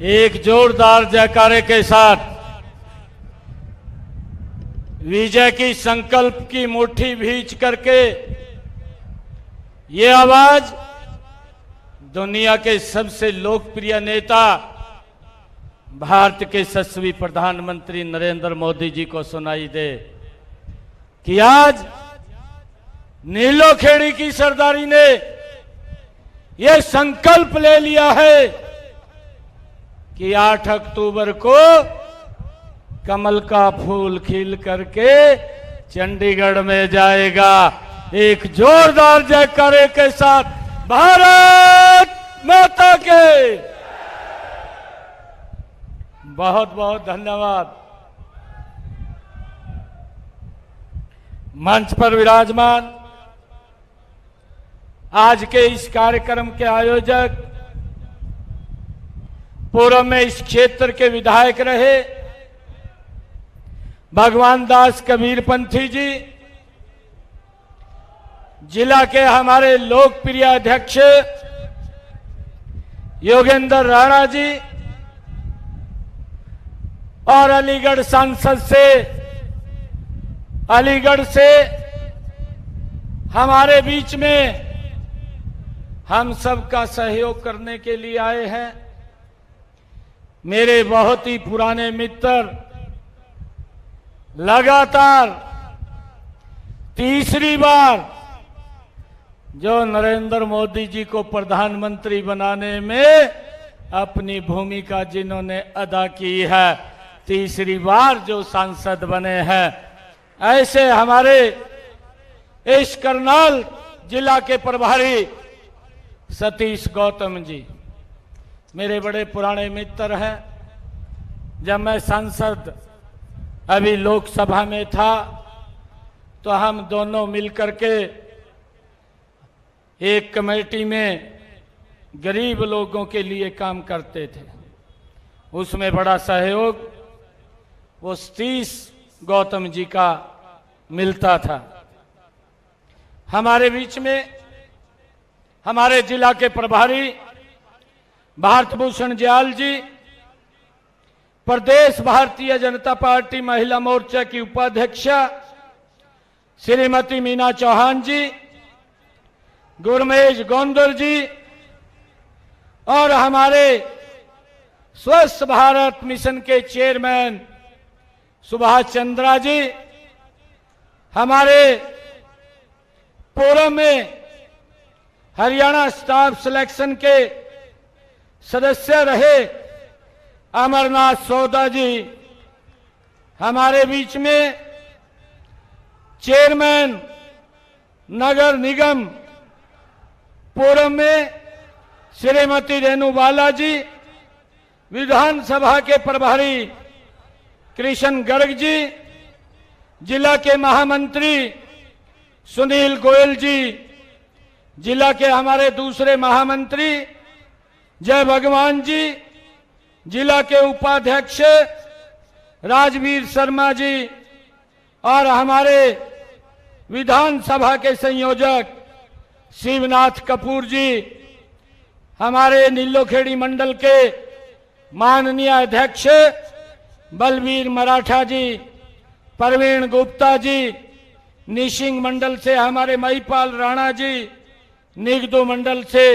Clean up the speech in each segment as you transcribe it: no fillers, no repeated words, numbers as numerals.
एक जोरदार जयकारे के साथ विजय की संकल्प की मुट्ठी भींच करके ये आवाज दुनिया के सबसे लोकप्रिय नेता भारत के यशस्वी प्रधानमंत्री नरेंद्र मोदी जी को सुनाई दे कि आज नीलोखेड़ी की सरदारी ने यह संकल्प ले लिया है कि 8 अक्टूबर को कमल का फूल खिल करके चंडीगढ़ में जाएगा। एक जोरदार जयकारे के साथ भारत माता के बहुत बहुत धन्यवाद। मंच पर विराजमान आज के इस कार्यक्रम के आयोजक, पूर्व में इस क्षेत्र के विधायक रहे भगवान दास कबीरपंथी जी, जिला के हमारे लोकप्रिय अध्यक्ष योगेंद्र राणा जी और अलीगढ़ सांसद से अलीगढ़ से हमारे बीच में हम सबका सहयोग करने के लिए आए हैं मेरे बहुत ही पुराने मित्र, लगातार तीसरी बार जो नरेंद्र मोदी जी को प्रधानमंत्री बनाने में अपनी भूमिका जिन्होंने अदा की है, तीसरी बार जो सांसद बने हैं, ऐसे हमारे इस करनाल जिला के प्रभारी सतीश गौतम जी मेरे बड़े पुराने मित्र हैं। जब मैं सांसद अभी लोकसभा में था तो हम दोनों मिलकर के एक कमेटी में गरीब लोगों के लिए काम करते थे। उसमें बड़ा सहयोग वो सतीश गौतम जी का मिलता था। हमारे बीच में हमारे जिला के प्रभारी भारत भूषण ज्याल जी, प्रदेश भारतीय जनता पार्टी महिला मोर्चा की उपाध्यक्षा श्रीमती मीना चौहान जी, गुरमेश गोंदर जी और हमारे स्वच्छ भारत मिशन के चेयरमैन सुभाष चंद्रा जी, हमारे पूर्व में हरियाणा स्टाफ सिलेक्शन के सदस्य रहे अमरनाथ सौदा जी, हमारे बीच में चेयरमैन नगर निगम पूर्व में श्रीमती रेणु बाला जी, विधानसभा के प्रभारी कृष्ण गर्ग जी, जिला के महामंत्री सुनील गोयल जी, जिला के हमारे दूसरे महामंत्री जय भगवान जी, जिला के उपाध्यक्ष राजवीर शर्मा जी और हमारे विधानसभा के संयोजक शिवनाथ कपूर जी, हमारे नीलोखेड़ी मंडल के माननीय अध्यक्ष बलवीर मराठा जी, प्रवीण गुप्ता जी, निशिंग मंडल से हमारे महिपाल राणा जी, निगदो मंडल से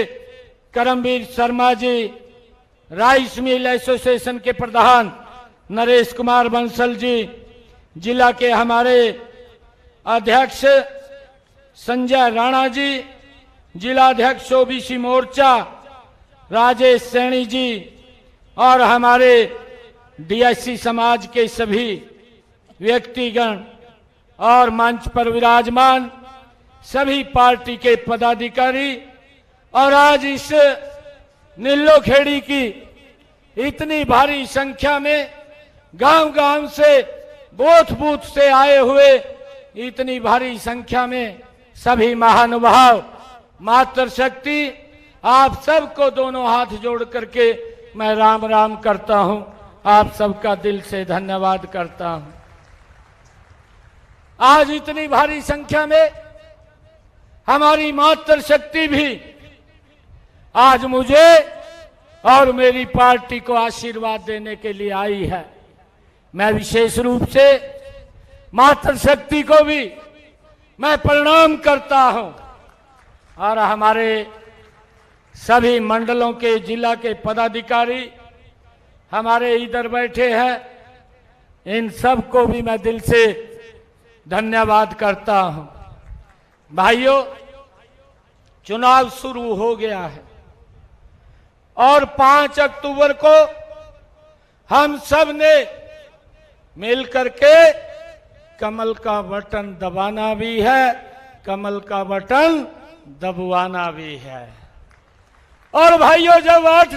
Karambir Sharma ji, rice mill association के प्रधान नरेश कुमार बंसल जी, जिला के हमारे अध्यक्ष संजय राणा जी, जिलाध्यक्ष ओबीसी मोर्चा राजेश सैनी जी और हमारे डीएससी समाज के सभी व्यक्तिगण और मंच पर विराजमान सभी पार्टी के पदाधिकारी और आज इस नीलोखेड़ी की इतनी भारी संख्या में गांव-गांव से बूथ-बूथ से आए हुए इतनी भारी संख्या में सभी महानुभाव मातृशक्ति, आप सबको दोनों हाथ जोड़ करके मैं राम राम करता हूं। आप सबका दिल से धन्यवाद करता हूं। आज इतनी भारी संख्या में हमारी मातृशक्ति भी आज मुझे और मेरी पार्टी को आशीर्वाद देने के लिए आई है। मैं विशेष रूप से मातृशक्ति को भी मैं प्रणाम करता हूं और हमारे सभी मंडलों के जिला के पदाधिकारी हमारे इधर बैठे हैं, इन सब को भी मैं दिल से धन्यवाद करता हूं। भाइयों, चुनाव शुरू हो गया है और 5 अक्टूबर को हम सब ने मिलकर के कमल का बटन दबाना भी है, कमल का बटन दबवाना भी है। और भाइयों, जब 8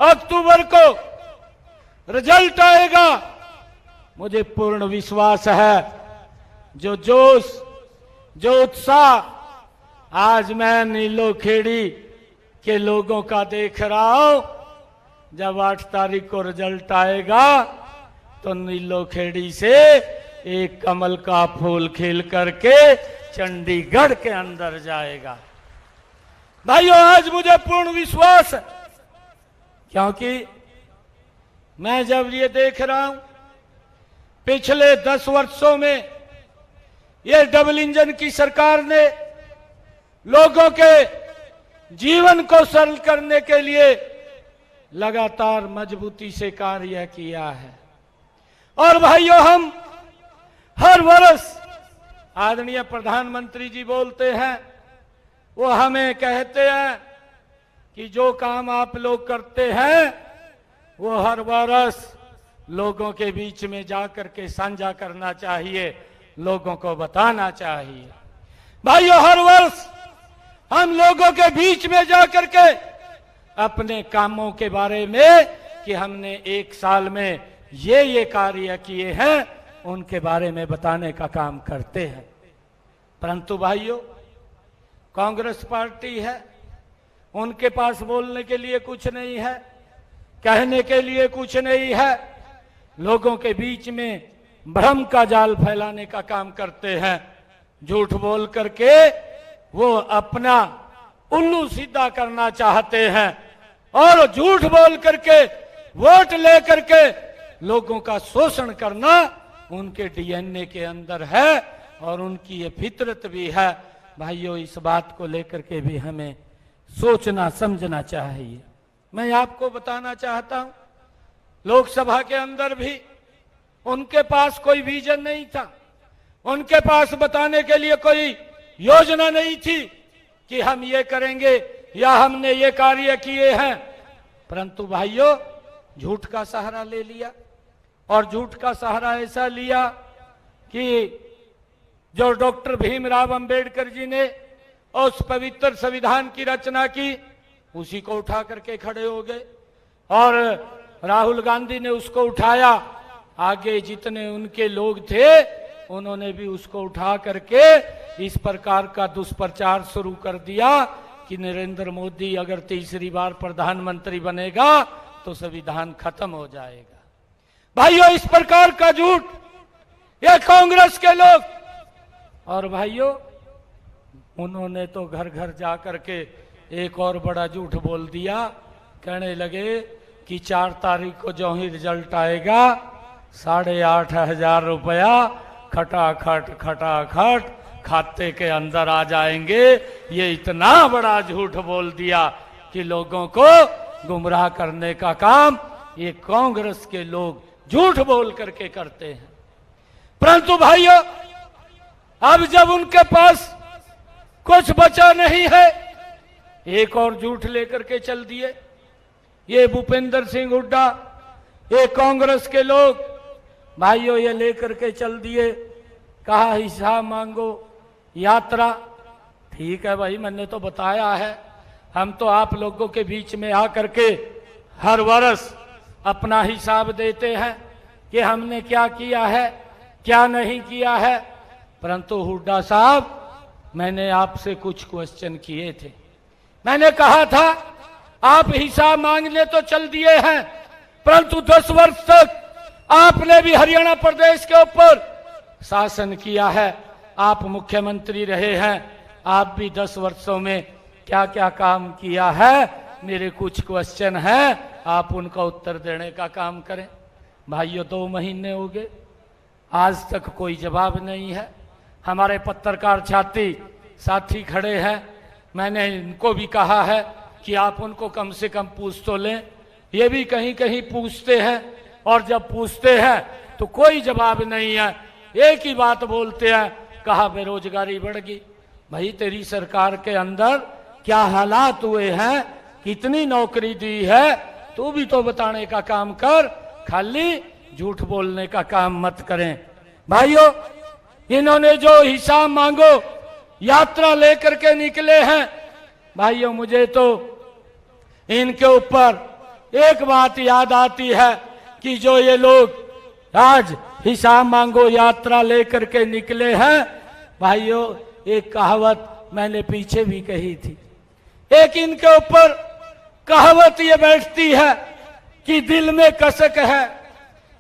अक्टूबर को रिजल्ट आएगा, मुझे पूर्ण विश्वास है जो जोश, जो उत्साह आज मैं नीलोखेड़ी के लोगों का देख रहा हूं, जब 8 तारीख को रिजल्ट आएगा तो नीलोखेड़ी से एक कमल का फूल खिल करके चंडीगढ़ के अंदर जाएगा। भाइयों, आज मुझे पूर्ण विश्वास है, क्योंकि मैं जब ये देख रहा हूं पिछले 10 वर्षों में ये डबल इंजन की सरकार ने लोगों के जीवन को सरल करने के लिए लगातार मजबूती से कार्य किया है। और भाइयों, हम हर वर्ष आदरणीय प्रधानमंत्री जी बोलते हैं, वो हमें कहते हैं कि जो काम आप लोग करते हैं वो हर वर्ष लोगों के बीच में जाकर के साझा करना चाहिए, लोगों को बताना चाहिए। भाइयों, हर वर्ष हम लोगों के बीच में जाकर के अपने कामों के बारे में कि हमने 1 साल में ये कार्य किए हैं, उनके बारे में बताने का काम करते हैं। परंतु भाइयों, कांग्रेस पार्टी है, उनके पास बोलने के लिए कुछ नहीं है, कहने के लिए कुछ नहीं है, लोगों के बीच में भ्रम का जाल फैलाने का काम करते हैं। झूठ बोल करके वो अपना उल्लू सीधा करना चाहते हैं और झूठ बोल करके वोट ले करके लोगों का शोषण करना उनके डीएनए के अंदर है और उनकी ये फितरत भी है। भाइयों, इस बात को लेकर के भी हमें सोचना समझना चाहिए। मैं आपको बताना चाहता हूं, लोकसभा के अंदर भी उनके पास कोई विजन नहीं था, उनके पास बताने के लिए कोई योजना नहीं थी कि हम ये करेंगे या हमने ये कार्य किए हैं। परंतु भाइयों, झूठ का सहारा ले लिया और झूठ का सहारा ऐसा लिया कि जो डॉक्टर भीमराव अंबेडकर जी ने उस पवित्र संविधान की रचना की, उसी को उठा करके खड़े हो गए और राहुल गांधी ने उसको उठाया। आगे जितने उनके लोग थे उन्होंने भी उसको उठा करके इस प्रकार का दुष्प्रचार शुरू कर दिया कि नरेंद्र मोदी अगर तीसरी बार प्रधानमंत्री बनेगा तो संविधान खत्म हो जाएगा। भाइयों, इस प्रकार का झूठ ये कांग्रेस के लोग, और भाइयों उन्होंने तो घर घर जा करके एक और बड़ा झूठ बोल दिया। कहने लगे कि 4 तारीख को जो ही रिजल्ट आएगा 8,500 रुपया खटाखट खटाखट खाते के अंदर आ जाएंगे। ये इतना बड़ा झूठ बोल दिया कि लोगों को गुमराह करने का काम ये कांग्रेस के लोग झूठ बोल करके करते हैं। परंतु भाइयों, अब जब उनके पास कुछ बचा नहीं है, एक और झूठ लेकर के चल दिए। ये भूपेंद्र सिंह हुड्डा, ये कांग्रेस के लोग भाइयों ये लेकर के चल दिए, कहा हिसाब मांगो, यात्रा। ठीक है भाई, मैंने तो बताया है, हम तो आप लोगों के बीच में आकर के हर वर्ष अपना हिसाब देते हैं कि हमने क्या किया है, क्या नहीं किया है। परंतु हुड्डा साहब, मैंने आपसे कुछ क्वेश्चन किए थे। मैंने कहा था आप हिसाब मांगने तो चल दिए हैं, परंतु 10 वर्ष तक आपने भी हरियाणा प्रदेश के ऊपर शासन किया है, आप मुख्यमंत्री रहे हैं, आप भी 10 वर्षों में क्या क्या काम किया है मेरे कुछ क्वेश्चन है, आप उनका उत्तर देने का काम करें। भाइयों 2 महीने हो गए, आज तक कोई जवाब नहीं है। हमारे पत्रकार साथी खड़े हैं, मैंने इनको भी कहा है कि आप उनको कम से कम पूछ तो लें। ये भी कहीं कहीं पूछते हैं, और जब पूछते हैं तो कोई जवाब नहीं है, एक ही बात बोलते हैं, कहा बेरोजगारी बढ़ गई। भाई तेरी सरकार के अंदर क्या हालात हुए हैं, कितनी नौकरी दी है, तू भी तो बताने का काम कर, खाली झूठ बोलने का काम मत करें। भाइयों इन्होंने जो हिसाब मांगो यात्रा लेकर के निकले हैं, भाइयों मुझे तो इनके ऊपर एक बात याद आती है कि जो ये लोग आज हिसाब मांगो यात्रा लेकर के निकले हैं, भाइयों एक कहावत मैंने पीछे भी कही थी, एक इनके ऊपर कहावत ये बैठती है कि दिल में कसक है।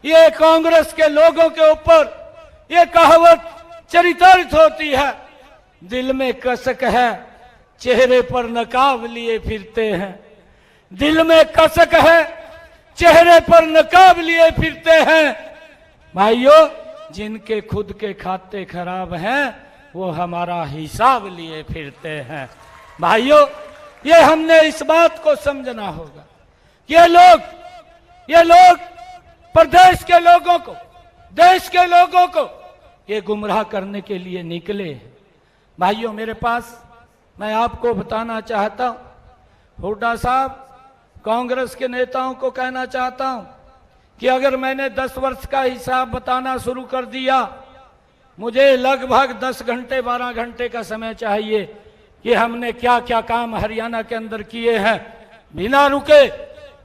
ये कांग्रेस के लोगों के ऊपर ये कहावत चरितार्थ होती है, दिल में कसक है, चेहरे पर नकाब लिए फिरते हैं। दिल में कसक है, चेहरे पर नकाब लिए फिरते हैं। भाइयों जिनके खुद के खाते खराब हैं वो हमारा हिसाब लिए फिरते हैं। भाइयों ये हमने इस बात को समझना होगा, ये लोग प्रदेश के लोगों को, देश के लोगों को ये गुमराह करने के लिए निकले हैं। भाइयों मेरे पास मैं आपको बताना चाहता हूं, हुड्डा साहब कांग्रेस के नेताओं को कहना चाहता हूं कि अगर मैंने 10 वर्ष का हिसाब बताना शुरू कर दिया, मुझे लगभग 10 घंटे 12 घंटे का समय चाहिए कि हमने क्या क्या काम हरियाणा के अंदर किए हैं। बिना रुके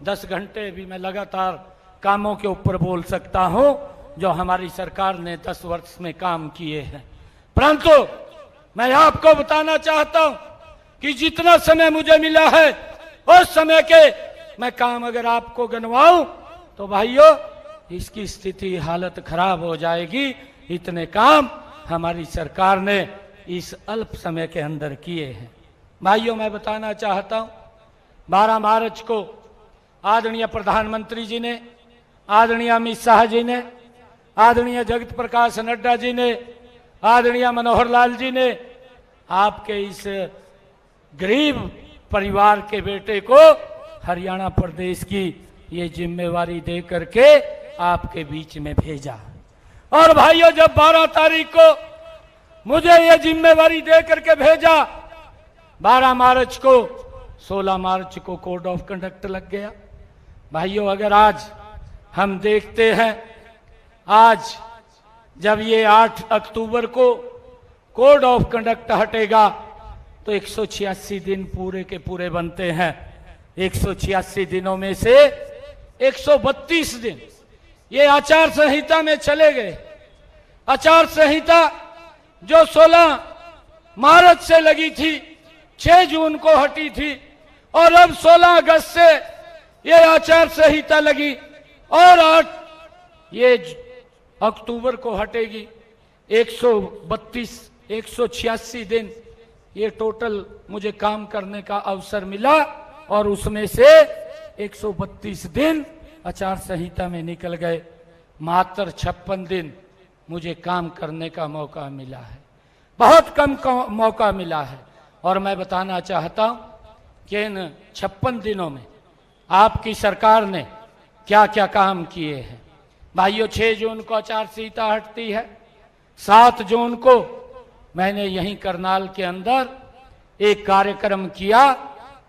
10 घंटे भी मैं लगातार कामों के ऊपर बोल सकता हूं जो हमारी सरकार ने 10 वर्ष में काम किए हैं। परंतु मैं आपको बताना चाहता हूं कि जितना समय मुझे मिला है उस समय के मैं काम अगर आपको गिनवाऊं तो भाइयों इसकी स्थिति हालत खराब हो जाएगी। इतने काम हमारी सरकार ने इस अल्प समय के अंदर किए हैं। भाइयों मैं बताना चाहता हूं 12 मार्च को आदरणीय प्रधानमंत्री जी ने, आदरणीय अमित शाह जी ने, आदरणीय जगत प्रकाश नड्डा जी ने, आदरणीय मनोहर लाल जी ने आपके इस गरीब परिवार के बेटे को हरियाणा प्रदेश की ये जिम्मेवारी दे करके आपके बीच में भेजा। और भाइयों जब 12 तारीख को मुझे ये जिम्मेवारी दे करके भेजा, 12 मार्च को 16 मार्च को कोड ऑफ कंडक्ट लग गया। भाइयों अगर आज हम देखते हैं, आज जब ये 8 अक्टूबर को कोड ऑफ कंडक्ट हटेगा तो 186 दिन पूरे के पूरे बनते हैं। 186 दिनों में से 132 दिन ये आचार संहिता में चले गए। आचार संहिता जो 16 मार्च से लगी थी 6 जून को हटी थी, और अब 16 अगस्त से ये आचार संहिता लगी और 8 ये अक्टूबर को हटेगी। 186 दिन ये टोटल मुझे काम करने का अवसर मिला, और उसमें से 132 दिन आचार संहिता में निकल गए। मात्र 56 दिन मुझे काम करने का मौका मिला है, बहुत कम मौका मिला है। और मैं बताना चाहता हूं कि इन 56 दिनों में आपकी सरकार ने क्या क्या काम किए हैं। भाइयों 6 जून को आचार संहिता हटती है, 7 जून को मैंने यहीं करनाल के अंदर एक कार्यक्रम किया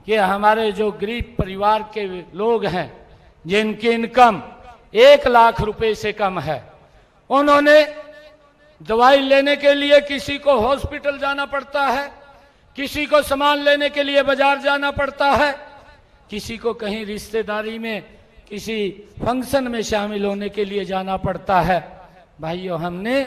कि हमारे जो गरीब परिवार के लोग हैं जिनकी इनकम 1 लाख रुपए से कम है, उन्होंने दवाई लेने के लिए किसी को हॉस्पिटल जाना पड़ता है, किसी को सामान लेने के लिए बाजार जाना पड़ता है, किसी को कहीं रिश्तेदारी में किसी फंक्शन में शामिल होने के लिए जाना पड़ता है। भाइयों हमने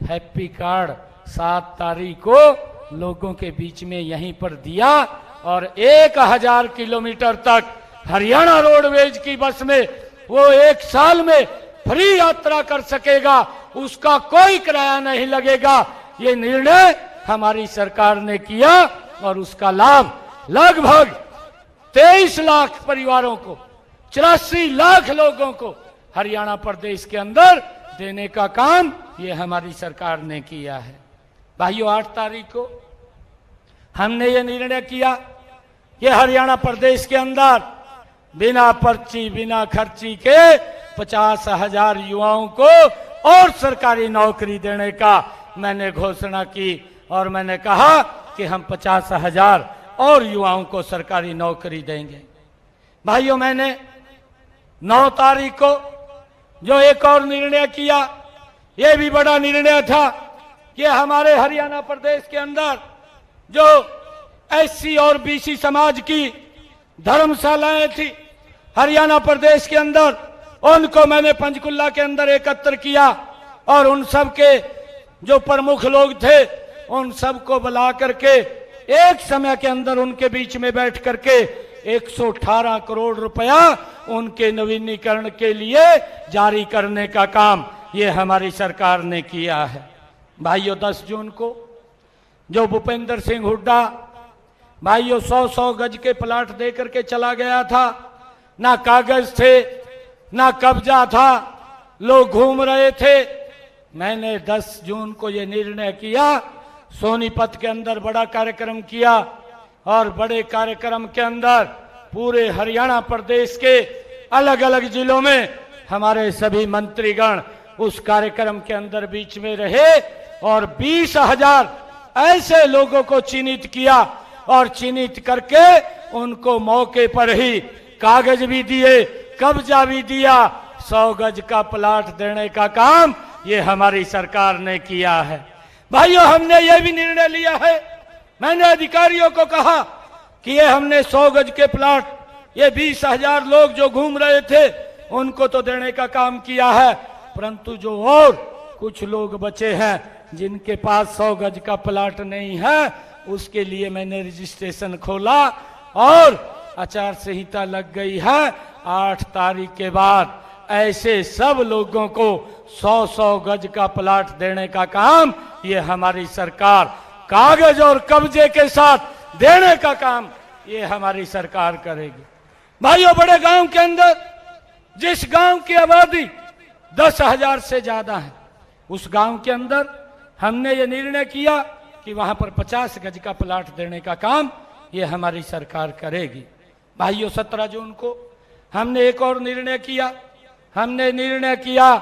हैप्पी कार्ड 7 तारीख को लोगों के बीच में यहीं पर दिया, और 1000 किलोमीटर तक हरियाणा रोडवेज की बस में वो 1 साल में फ्री यात्रा कर सकेगा, उसका कोई किराया नहीं लगेगा। ये निर्णय हमारी सरकार ने किया और उसका लाभ लगभग 23 लाख परिवारों को, 84 लाख लोगों को हरियाणा प्रदेश के अंदर देने का काम ये हमारी सरकार ने किया है। भाइयों, 8 तारीख को हमने ये निर्णय किया कि हरियाणा प्रदेश के अंदर बिना पर्ची बिना खर्ची के 50,000 युवाओं को और सरकारी नौकरी देने का मैंने घोषणा की और मैंने कहा कि हम 50,000 और युवाओं को सरकारी नौकरी देंगे। भाइयों, मैंने 9 तारीख को जो एक और निर्णय किया, यह भी बड़ा निर्णय था कि हमारे हरियाणा प्रदेश के अंदर जो एससी और बीसी समाज की धर्मशालाएं थी हरियाणा प्रदेश के अंदर, उनको मैंने पंचकुला के अंदर एकत्र किया और उन सब के जो प्रमुख लोग थे उन सबको बुला करके एक समय के अंदर उनके बीच में बैठ करके 118 करोड़ रुपया उनके नवीनीकरण के लिए जारी करने का काम ये हमारी सरकार ने किया है। भाइयों, 10 जून को जो भूपेंद्र सिंह हुड्डा भाइयों 100-100 गज के प्लाट दे करके चला गया था, ना कागज थे ना कब्जा था, लोग घूम रहे थे। मैंने 10 जून को ये निर्णय किया, सोनीपत के अंदर बड़ा कार्यक्रम किया और बड़े कार्यक्रम के अंदर पूरे हरियाणा प्रदेश के अलग अलग जिलों में हमारे सभी मंत्रीगण उस कार्यक्रम के अंदर बीच में रहे और 20,000 ऐसे लोगों को चिन्हित किया और चिन्हित करके उनको मौके पर ही कागज भी दिए, कब्जा भी दिया, 100 गज का प्लाट देने का काम ये हमारी सरकार ने किया है। भाइयों, हमने ये भी निर्णय लिया है, मैंने अधिकारियों को कहा कि ये हमने 100 गज के प्लाट ये 20,000 लोग जो घूम रहे थे उनको तो देने का काम किया है, परंतु जो और कुछ लोग बचे हैं जिनके पास 100 गज का प्लाट नहीं है, उसके लिए मैंने रजिस्ट्रेशन खोला और आचार संहिता लग गई है। 8 तारीख के बाद ऐसे सब लोगों को 100-100 गज का प्लाट देने का काम ये हमारी सरकार कागज और कब्जे के साथ देने का काम ये हमारी सरकार करेगी। भाइयों, बड़े गांव के अंदर जिस गांव की आबादी 10,000 से ज्यादा है, उस गांव के अंदर हमने ये निर्णय किया कि वहां पर 50 गज का प्लाट देने का काम ये हमारी सरकार करेगी। भाइयों, 17 जून को हमने एक और निर्णय किया, हमने निर्णय किया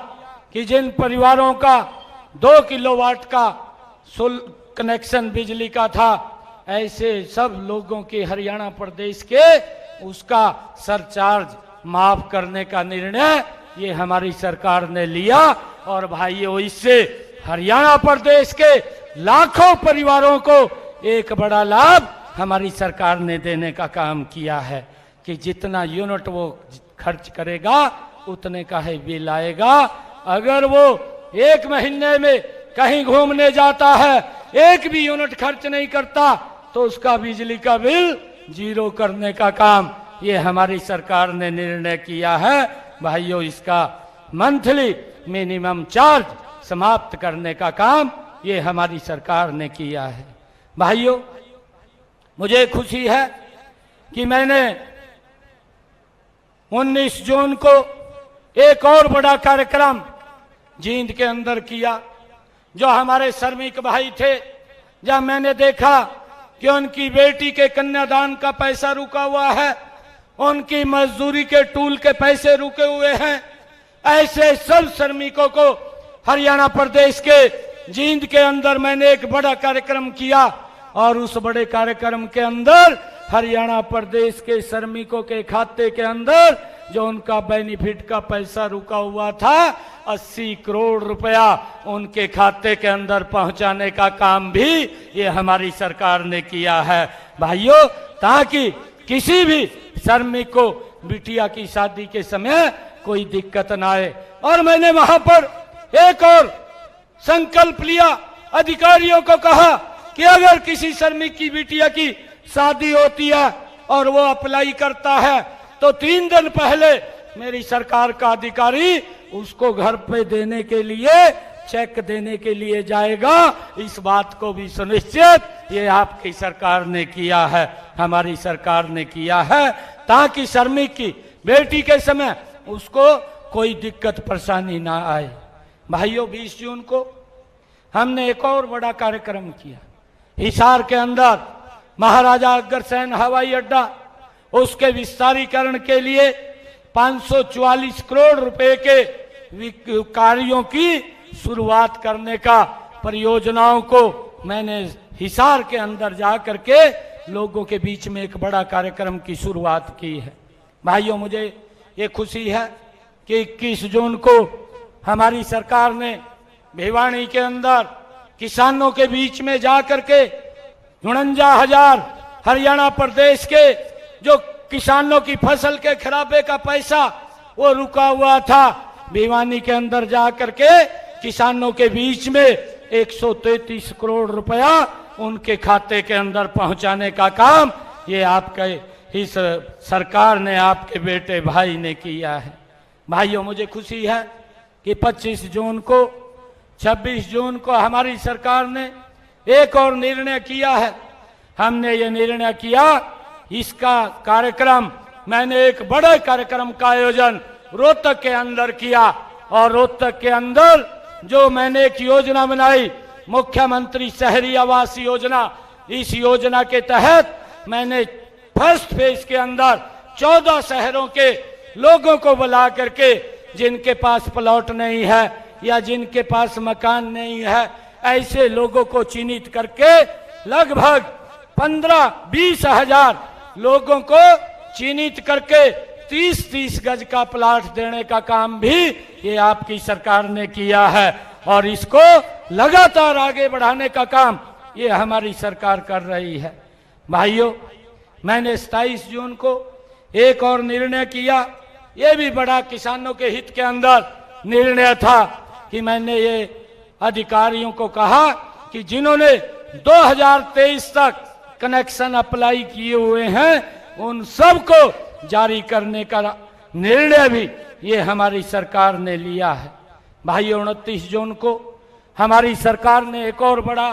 कि जिन परिवारों का 2 किलोवाट का कनेक्शन बिजली का था, ऐसे सब लोगों के हरियाणा प्रदेश के उसका सरचार्ज माफ करने का निर्णय ये हमारी सरकार ने लिया और भाइयों, इससे हरियाणा प्रदेश के लाखों परिवारों को एक बड़ा लाभ हमारी सरकार ने देने का काम किया है कि जितना यूनिट वो खर्च करेगा उतने का ही बिल आएगा। अगर वो 1 महीने में कहीं घूमने जाता है, 1 भी यूनिट खर्च नहीं करता, तो उसका बिजली का बिल 0 करने का काम ये हमारी सरकार ने निर्णय किया है। भाइयों, इसका मंथली मिनिमम चार्ज समाप्त करने का काम ये हमारी सरकार ने किया है। भाइयों, मुझे खुशी है कि मैंने 19 जून को एक और बड़ा कार्यक्रम जींद के अंदर किया, जो हमारे श्रमिक भाई थे, जब मैंने देखा कि उनकी बेटी के कन्यादान का पैसा रुका हुआ है, उनकी मजदूरी के टूल के पैसे रुके हुए हैं, ऐसे सब श्रमिकों को हरियाणा प्रदेश के जींद के अंदर मैंने एक बड़ा कार्यक्रम किया और उस बड़े कार्यक्रम के अंदर हरियाणा प्रदेश के श्रमिकों के खाते के अंदर जो उनका बेनिफिट का पैसा रुका हुआ था 80 करोड़ रुपया उनके खाते के अंदर पहुंचाने का काम भी ये हमारी सरकार ने किया है। भाइयों, ताकि किसी भी श्रमिक को बिटिया की शादी के समय कोई दिक्कत ना आए। और मैंने वहां पर एक और संकल्प लिया, अधिकारियों को कहा कि अगर किसी श्रमिक की बिटिया की शादी होती है और वो अप्लाई करता है तो 3 दिन पहले मेरी सरकार का अधिकारी उसको घर पे देने के लिए चेक देने के लिए जाएगा। इस बात को भी सुनिश्चित ये आपकी सरकार ने किया है। हमारी सरकार ने किया है, ताकि श्रमिक की बेटी के समय उसको कोई दिक्कत परेशानी ना आए। भाइयों, 20 जून को हमने एक और बड़ा कार्यक्रम किया। हिसार के अंदर महाराजा अग्रसेन हवाई अड्डा, उसके विस्तारीकरण के लिए 544 करोड़ रुपए के कार्यों की शुरुआत करने का, परियोजनाओं को मैंने हिसार के अंदर जा करके लोगों के बीच में एक बड़ा कार्यक्रम की शुरुआत की है। भाइयों, मुझे ये खुशी है कि 21 जून को हमारी सरकार ने भिवानी के अंदर किसानों के बीच में जा करके 49,000 हरियाणा प्रदेश के जो किसानों की फसल के खराबे का पैसा वो रुका हुआ था, भिवानी के अंदर जा करके किसानों के बीच में 133 करोड़ रुपया उनके खाते के अंदर पहुंचाने का काम ये आपके इस सरकार ने, आपके बेटे भाई ने किया है। भाइयों, मुझे खुशी है कि 25 जून को, 26 जून को हमारी सरकार ने एक और निर्णय किया है। हमने ये निर्णय किया, इसका कार्यक्रम, मैंने एक बड़े कार्यक्रम का आयोजन रोहतक के अंदर किया, और रोहतक के अंदर जो मैंने एक योजना बनाई, मुख्यमंत्री शहरी आवास योजना, इस योजना के तहत मैंने फर्स्ट फेज के अंदर 14 शहरों के लोगों को बुला करके, जिनके पास प्लॉट नहीं है या जिनके पास मकान नहीं है, ऐसे लोगों को चिन्हित करके लगभग 15-20 हजार लोगों को चिन्हित करके 30-30 गज का प्लाट देने का काम भी ये आपकी सरकार ने किया है, और इसको लगातार आगे बढ़ाने का काम ये हमारी सरकार कर रही है। भाइयों, मैंने 27 जून को एक और निर्णय किया, ये भी बड़ा किसानों के हित के अंदर निर्णय था, कि मैंने ये अधिकारियों को कहा कि जिन्होंने 2023 तक कनेक्शन अप्लाई किए हुए हैं, उन सबको जारी करने का निर्णय भी ये हमारी सरकार ने लिया है। भाइयों, 29 जून को हमारी सरकार ने एक और बड़ा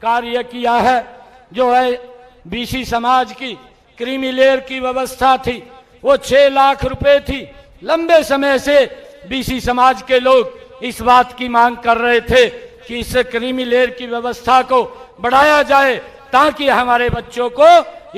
कार्य किया है, जो है बीसी समाज की क्रीमी लेयर की व्यवस्था थी, वो 6 लाख रुपए थी। लंबे समय से बीसी समाज के लोग इस बात की मांग कर रहे थे कि इस क्रीमी लेयर की व्यवस्था को बढ़ाया जाए, ताकि हमारे बच्चों को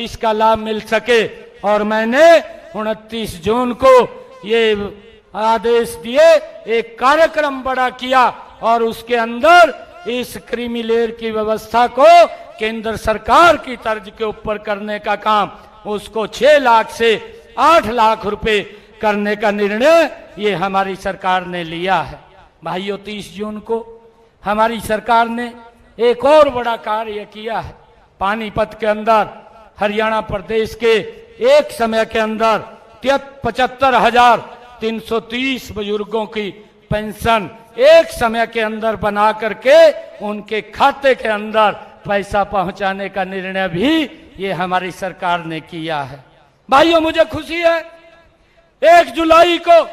इसका लाभ मिल सके। और मैंने 29 जून को ये आदेश दिए, एक कार्यक्रम बड़ा किया, और उसके अंदर इस क्रीमी लेयर की व्यवस्था को केंद्र सरकार की तर्ज के ऊपर करने का काम, उसको 6 लाख से 8 लाख रुपए करने का निर्णय ये हमारी सरकार ने लिया है। भाइयों, 30 जून को हमारी सरकार ने एक और बड़ा कार्य किया है। पानीपत के अंदर हरियाणा प्रदेश के एक समय के अंदर 75,330 बुजुर्गों की पेंशन एक समय के अंदर बना करके उनके खाते के अंदर पैसा पहुंचाने का निर्णय भी ये हमारी सरकार ने किया है। भाइयों, मुझे खुशी है 1 जुलाई को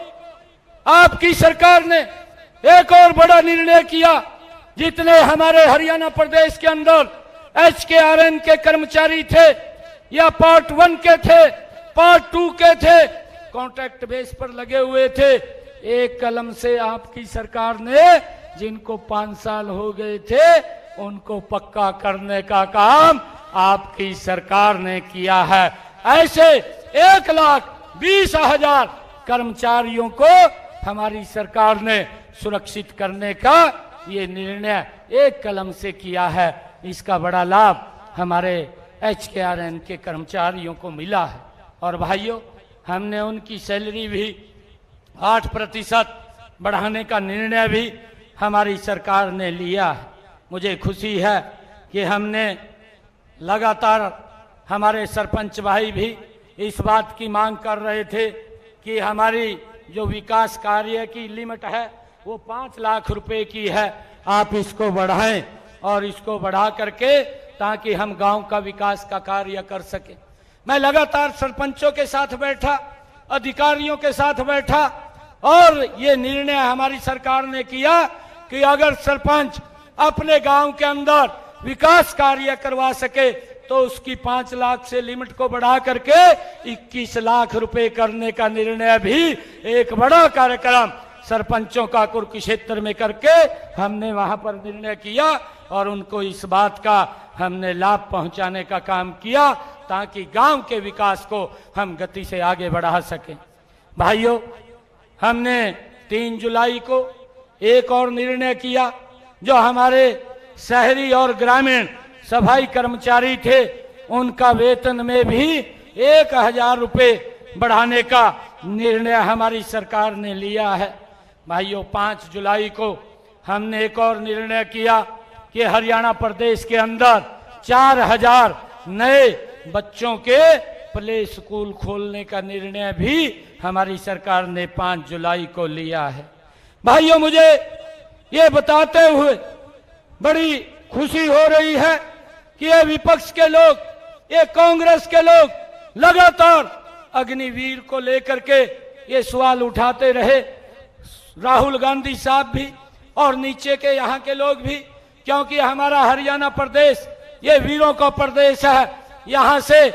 आपकी सरकार ने एक और बड़ा निर्णय किया। जितने हमारे हरियाणा प्रदेश के अंदर HKRN के कर्मचारी थे, या पार्ट 1 के थे, पार्ट 2 के थे, कॉन्ट्रैक्ट बेस पर लगे हुए थे, एक कलम से आपकी सरकार ने जिनको 5 साल हो गए थे उनको पक्का करने का काम आपकी सरकार ने किया है। ऐसे 1,20,000 कर्मचारियों को हमारी सरकार ने सुरक्षित करने का ये निर्णय एक कलम से किया है। इसका बड़ा लाभ हमारे HKRN के कर्मचारियों को मिला है। और भाइयों, हमने उनकी सैलरी भी 8% बढ़ाने का निर्णय भी हमारी सरकार ने लिया है। मुझे खुशी है कि हमने लगातार, हमारे सरपंच भाई भी इस बात की मांग कर रहे थे कि हमारी जो विकास कार्य की लिमिट है वो 5 लाख रुपए की है, आप इसको बढ़ाएं, और इसको बढ़ा करके ताकि हम गांव का विकास का कार्य कर सके। मैं लगातार सरपंचों के साथ बैठा, अधिकारियों के साथ बैठा, और ये निर्णय हमारी सरकार ने किया कि अगर सरपंच अपने गांव के अंदर विकास कार्य करवा सके तो तो उसकी 5 लाख से लिमिट को बढ़ा करके 21 लाख रुपए करने का निर्णय भी एक बड़ा कार्यक्रम सरपंचों का कुरुक्षेत्र में करके हमने वहां पर निर्णय किया और उनको इस बात का हमने लाभ पहुंचाने का काम किया ताकि गांव के विकास को हम गति से आगे बढ़ा सकें। भाइयों, हमने 3 जुलाई को एक और निर्णय किया, जो हमारे शहरी और ग्रामीण सफाई कर्मचारी थे उनका वेतन में भी 1000 रुपए बढ़ाने का निर्णय हमारी सरकार ने लिया है। भाइयों, 5 जुलाई को हमने एक और निर्णय किया कि हरियाणा प्रदेश के अंदर 4000 नए बच्चों के प्ले स्कूल खोलने का निर्णय भी हमारी सरकार ने 5 जुलाई को लिया है। भाइयों, मुझे ये बताते हुए बड़ी खुशी हो रही है कि ये विपक्ष के लोग, ये कांग्रेस के लोग लगातार अग्निवीर को लेकर के ये सवाल उठाते रहे। राहुल गांधी साहब भी और नीचे के यहाँ के लोग भी, क्योंकि हमारा हरियाणा प्रदेश ये वीरों का प्रदेश है। यहाँ से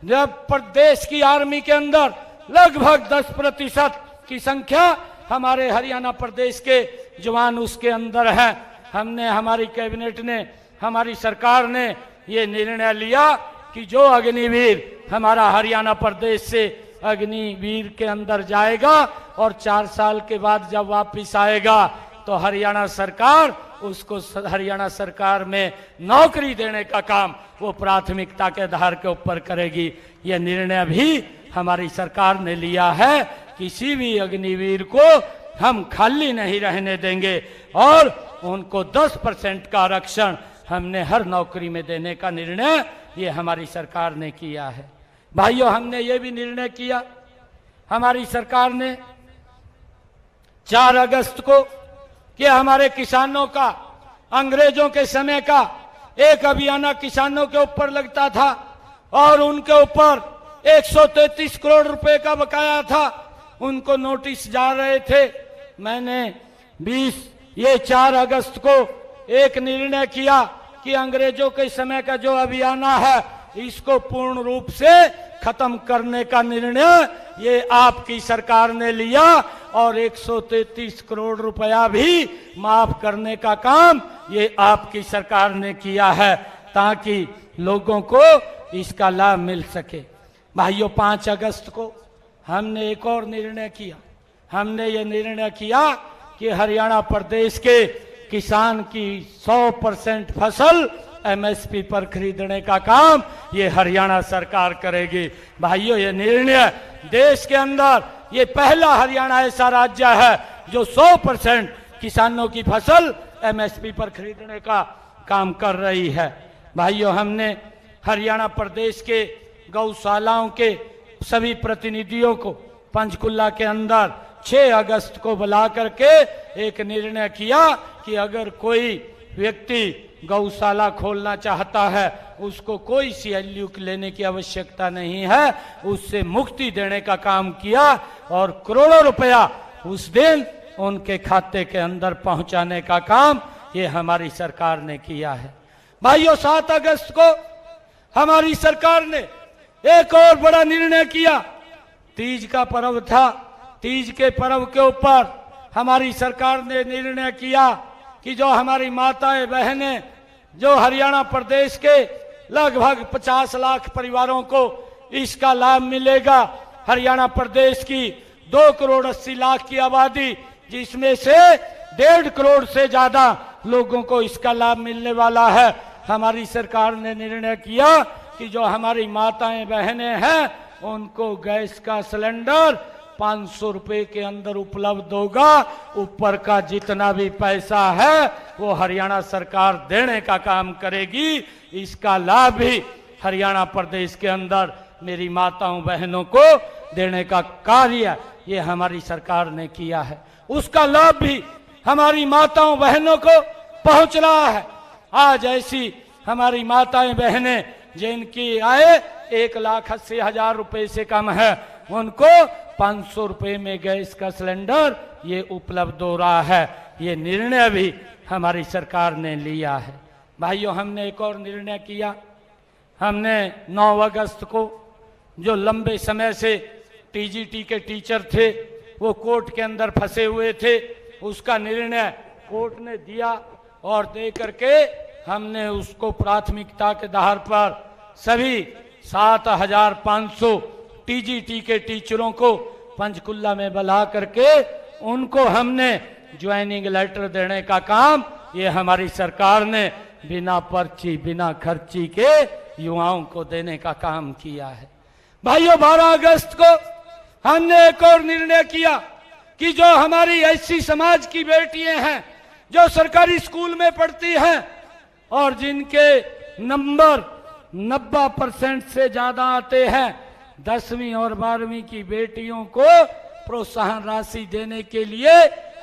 जब प्रदेश की आर्मी के अंदर लगभग 10% की संख्या हमारे हरियाणा प्रदेश के जवान उसके अंदर हैं। हमने, हमारी कैबिनेट ने, हमारी सरकार ने ये निर्णय लिया कि जो अग्निवीर हमारा हरियाणा प्रदेश से अग्निवीर के अंदर जाएगा और 4 साल के बाद जब वापिस आएगा तो हरियाणा सरकार उसको हरियाणा सरकार में नौकरी देने का काम वो प्राथमिकता के आधार के ऊपर करेगी। यह निर्णय भी हमारी सरकार ने लिया है। किसी भी अग्निवीर को हम खाली नहीं रहने देंगे और उनको 10% का आरक्षण हमने हर नौकरी में देने का निर्णय ये हमारी सरकार ने किया है। भाइयों, हमने ये भी निर्णय किया, हमारी सरकार ने 4 अगस्त को, कि हमारे किसानों का अंग्रेजों के समय का एक अभियान किसानों के ऊपर लगता था और उनके ऊपर 133 करोड़ रुपए का बकाया था, उनको नोटिस जा रहे थे। मैंने 4 अगस्त को एक निर्णय किया कि अंग्रेजों के समय का जो अभियान है इसको पूर्ण रूप से खत्म करने का निर्णय ये आपकी सरकार ने लिया और 133 करोड़ रुपया भी माफ करने का काम ये आपकी सरकार ने किया है ताकि लोगों को इसका लाभ मिल सके। भाइयों, 5 अगस्त को हमने एक और निर्णय किया। हमने ये निर्णय किया कि हरियाणा प्रदेश के किसान की 100% फसल एमएसपी पर खरीदने का काम ये हरियाणा सरकार करेगी। भाइयों, ये निर्णय देश के अंदर ये पहला हरियाणा ऐसा राज्य है जो 100% किसानों की फसल एमएसपी पर खरीदने का काम कर रही है। भाइयों, हमने हरियाणा प्रदेश के गौशालाओं के सभी प्रतिनिधियों को पंचकुला के अंदर 6 अगस्त को बुला करके एक निर्णय किया कि अगर कोई व्यक्ति गौशाला खोलना चाहता है उसको कोई CLU लेने की आवश्यकता नहीं है, उससे मुक्ति देने का काम किया और करोड़ों रुपया उस दिन उनके खाते के अंदर पहुंचाने का काम ये हमारी सरकार ने किया है। भाइयों, 7 अगस्त को हमारी सरकार ने एक और बड़ा निर्णय किया। तीज का पर्व था, तीज के पर्व के ऊपर हमारी सरकार ने निर्णय किया कि जो हमारी माताएं बहनें, जो हरियाणा प्रदेश के लगभग 50 लाख परिवारों को इसका लाभ मिलेगा। हरियाणा प्रदेश की 2 करोड़ 80 लाख की आबादी, जिसमें से 1.5 करोड़ से ज्यादा लोगों को इसका लाभ मिलने वाला है। हमारी सरकार ने निर्णय किया कि जो हमारी माताएं बहनें हैं उनको गैस का सिलेंडर 500 रुपए के अंदर उपलब्ध होगा। ऊपर का जितना भी पैसा है वो हरियाणा सरकार देने का काम करेगी। इसका लाभ भी हरियाणा प्रदेश के अंदर मेरी माताओं बहनों को देने का कार्य ये हमारी सरकार ने किया है। उसका लाभ भी हमारी माताओं बहनों को पहुंच रहा है। आज ऐसी हमारी माताएं बहनें जिनकी आय 1,80,000 रुपए से कम है, उनको 500 रुपए में गैस का सिलेंडर ये उपलब्ध हो रहा है। ये निर्णय भी हमारी सरकार ने लिया है। भाइयों, हमने एक और निर्णय किया हमने 9 अगस्त को जो लंबे समय से टीजीटी के टीचर थे वो कोर्ट के अंदर फंसे हुए थे, उसका निर्णय कोर्ट ने दिया और दे करके हमने उसको प्राथमिकता के आधार पर सभी 7,500 टीजीटी के टीचरों को पंचकुला में बुला करके उनको हमने ज्वाइनिंग लेटर देने का काम ये हमारी सरकार ने बिना पर्ची बिना खर्ची के युवाओं को देने का काम किया है। भाइयों, 12 अगस्त को हमने एक और निर्णय किया कि जो हमारी ऐसी समाज की बेटियां हैं जो सरकारी स्कूल में पढ़ती हैं और जिनके नंबर 90% से ज्यादा आते हैं, 10वीं और 12वीं की बेटियों को प्रोत्साहन राशि देने के लिए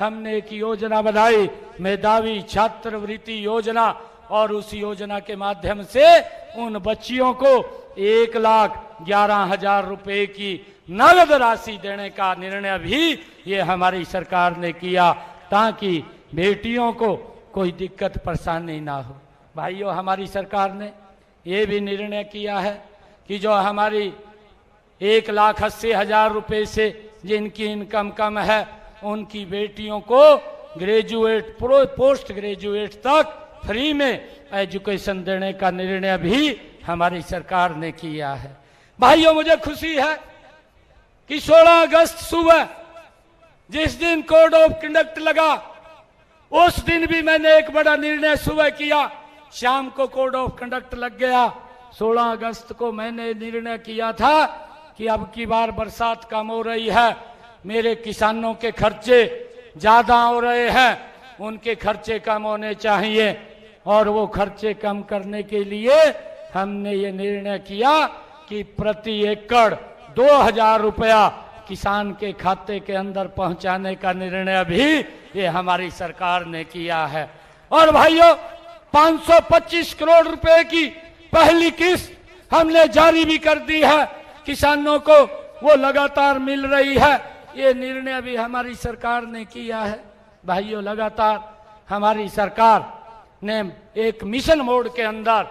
हमने एक योजना बनाई, मेधावी छात्रवृत्ति योजना, और उस योजना के माध्यम से उन बच्चियों को 1,11,000 रुपए की नगद राशि देने का निर्णय भी ये हमारी सरकार ने किया ताकि बेटियों को कोई दिक्कत परेशानी ना हो। भाइयों, हमारी सरकार ने ये भी निर्णय किया है कि जो हमारी 1,80,000 रुपए से जिनकी इनकम कम है उनकी बेटियों को ग्रेजुएट पोस्ट ग्रेजुएट तक फ्री में एजुकेशन देने का निर्णय भी हमारी सरकार ने किया है। भाइयों, मुझे खुशी है कि 16 अगस्त सुबह जिस दिन कोड ऑफ कंडक्ट लगा उस दिन भी मैंने एक बड़ा निर्णय सुबह किया, शाम को कोड ऑफ कंडक्ट लग गया। 16 अगस्त को मैंने निर्णय किया था कि अब की बार बरसात कम हो रही है, मेरे किसानों के खर्चे ज्यादा हो रहे हैं, उनके खर्चे कम होने चाहिए और वो खर्चे कम करने के लिए हमने ये निर्णय किया कि प्रति एकड़ 2,000 रुपया किसान के खाते के अंदर पहुंचाने का निर्णय भी ये हमारी सरकार ने किया है। और भाइयों, 525 करोड़ रुपए की पहली किस्त हमने जारी भी कर दी है, किसानों को वो लगातार मिल रही है, ये निर्णय भी हमारी सरकार ने किया है। भाइयों, लगातार हमारी सरकार ने एक मिशन मोड के अंदर,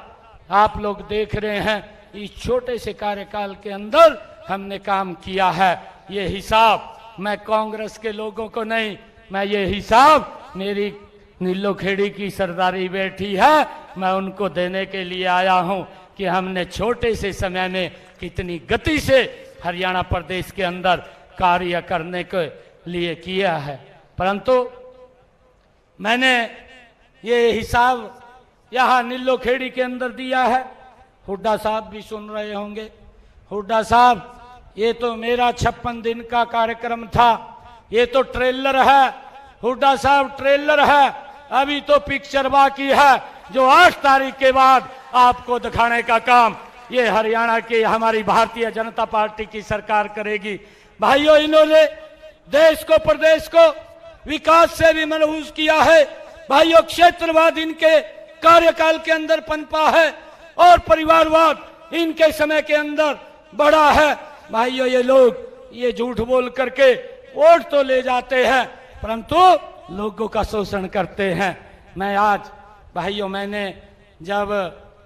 आप लोग देख रहे हैं, इस छोटे से कार्यकाल के अंदर हमने काम किया है। ये हिसाब मैं कांग्रेस के लोगों को नहीं, मैं ये हिसाब मेरी नीलो खेड़ी की सरदारी बैठी है, मैं उनको देने के लिए आया हूं कि हमने छोटे से समय में कितनी गति से हरियाणा प्रदेश के अंदर कार्य करने के लिए किया है। परंतु मैंने ये हिसाब यहाँ नीलो खेड़ी के अंदर दिया है। हुड्डा साहब भी सुन रहे होंगे। हुड्डा साहब, ये तो मेरा 56 दिन का कार्यक्रम था, ये तो ट्रेलर है। हुड्डा साहब, ट्रेलर है, अभी तो पिक्चर बाकी है जो 8 तारीख के बाद आपको दिखाने का काम ये हरियाणा की हमारी भारतीय जनता पार्टी की सरकार करेगी। भाइयों, इन्होंने देश को प्रदेश को विकास से भी मनहूस किया है। भाइयों, क्षेत्रवाद इनके कार्यकाल के अंदर पनपा है और परिवारवाद इनके समय के अंदर बड़ा है। भाइयों, ये लोग ये झूठ बोल करके वोट तो ले जाते हैं परंतु लोगों का शोषण करते हैं। मैं आज भाइयों, मैंने जब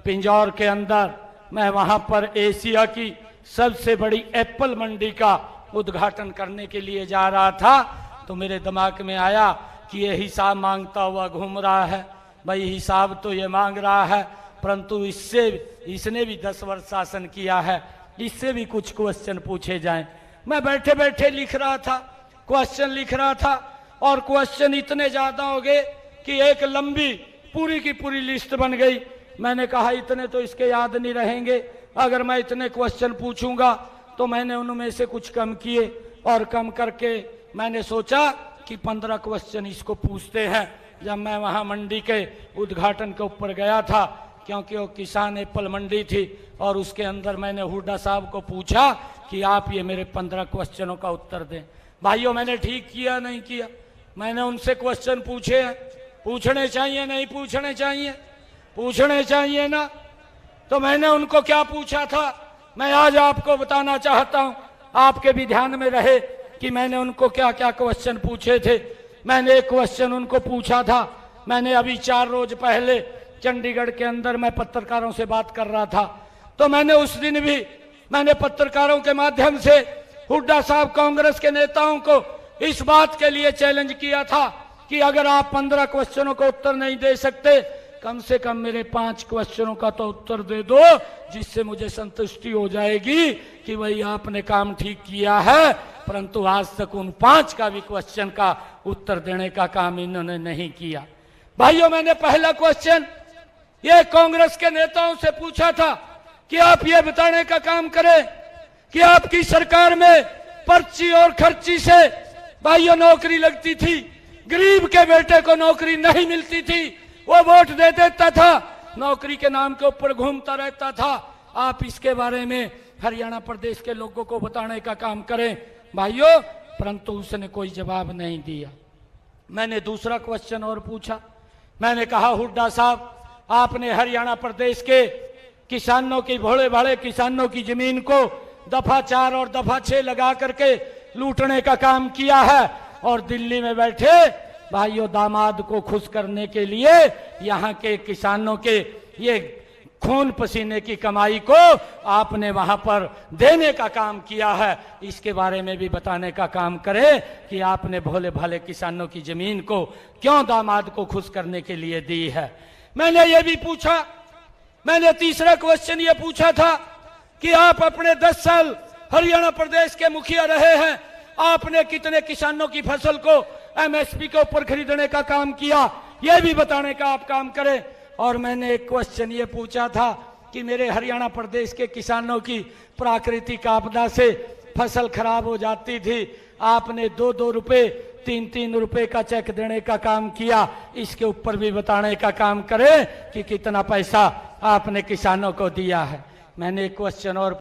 पिंजौर के अंदर मैं वहां पर एशिया की सबसे बड़ी एप्पल मंडी का उद्घाटन करने के लिए जा रहा था तो मेरे दिमाग में आया कि ये हिसाब मांगता हुआ घूम रहा है। भाई, हिसाब तो ये मांग रहा है परंतु इसने भी 10 वर्ष शासन किया है, इससे भी कुछ क्वेश्चन पूछे जाएं। मैं बैठे बैठे लिख रहा था, क्वेश्चन लिख रहा था और क्वेश्चन इतने ज्यादा हो गए कि एक लंबी पूरी की पूरी लिस्ट बन गई। मैंने कहा इतने तो इसके याद नहीं रहेंगे, अगर मैं इतने क्वेश्चन पूछूंगा तो मैंने उनमें से कुछ कम किए और कम करके मैंने सोचा कि 15 क्वेश्चन इसको पूछते हैं। जब मैं वहां मंडी के उद्घाटन के ऊपर गया था, क्योंकि वो किसान एप्पल मंडी थी, और उसके अंदर मैंने हुड्डा साहब को पूछा कि आप ये मेरे 15 क्वेश्चनों का उत्तर दें। भाइयों, मैंने ठीक किया नहीं किया? मैंने उनसे क्वेश्चन पूछे हैं, पूछने चाहिए नहीं पूछने चाहिए? पूछने चाहिए ना। तो मैंने उनको क्या पूछा था मैं आज आपको बताना चाहता हूं, आपके भी ध्यान में रहे कि मैंने उनको क्या क्या क्वेश्चन पूछे थे। मैंने एक क्वेश्चन उनको पूछा था, मैंने अभी 4 रोज पहले चंडीगढ़ के अंदर मैं पत्रकारों से बात कर रहा था, तो मैंने उस दिन भी पत्रकारों के माध्यम से हुड्डा साहब कांग्रेस के नेताओं को इस बात के लिए चैलेंज किया था कि अगर आप 15 क्वेश्चनों का उत्तर नहीं दे सकते, कम से कम मेरे 5 क्वेश्चनों का तो उत्तर दे दो, जिससे मुझे संतुष्टि हो जाएगी कि भाई आपने काम ठीक किया है। परंतु आज तक उन 5 का भी क्वेश्चन का उत्तर देने का काम इन्होंने नहीं किया। भाइयों, मैंने पहला क्वेश्चन ये कांग्रेस के नेताओं से पूछा था कि आप ये बताने का काम करें कि आपकी सरकार में पर्ची और खर्ची से भाइयों नौकरी लगती थी, गरीब के बेटे को नौकरी नहीं मिलती थी, वो वोट दे देता था, नौकरी के नाम के ऊपर घूमता रहता था। आप इसके बारे में हरियाणा प्रदेश के लोगों को बताने का काम करें भाइयों। परंतु उसने कोई जवाब नहीं दिया। मैंने दूसरा क्वेश्चन और पूछा। मैंने कहा, हुड्डा साहब, आपने हरियाणा प्रदेश के किसानों की, भोले भाले किसानों की जमीन को दफा 4 और दफा 6 लगा करके लूटने का काम किया है, और दिल्ली में बैठे भाइयों दामाद को खुश करने के लिए यहाँ के किसानों के ये खून पसीने की कमाई को आपने वहां पर देने का काम किया है। इसके बारे में भी बताने का काम करें कि आपने भोले भाले किसानों की जमीन को क्यों दामाद को खुश करने के लिए दी है। मैंने ये भी पूछा। मैंने तीसरा क्वेश्चन ये पूछा था कि आप अपने 10 साल हरियाणा प्रदेश के मुखिया रहे हैं, आपने कितने किसानों की फसल को एमएसपी के ऊपर खरीदने का काम किया, यह भी बताने का आप काम करें। और मैंने एक क्वेश्चन ये पूछा था कि मेरे हरियाणा प्रदेश के किसानों की प्राकृतिक आपदा से फसल खराब हो जाती थी, आपने 2-2 रुपए 3-3 रुपए का चेक देने का काम किया, इसके ऊपर भी बताने का काम करें कि कितना पैसा आपने किसानों को दिया है। मैंने एक क्वेश्चन और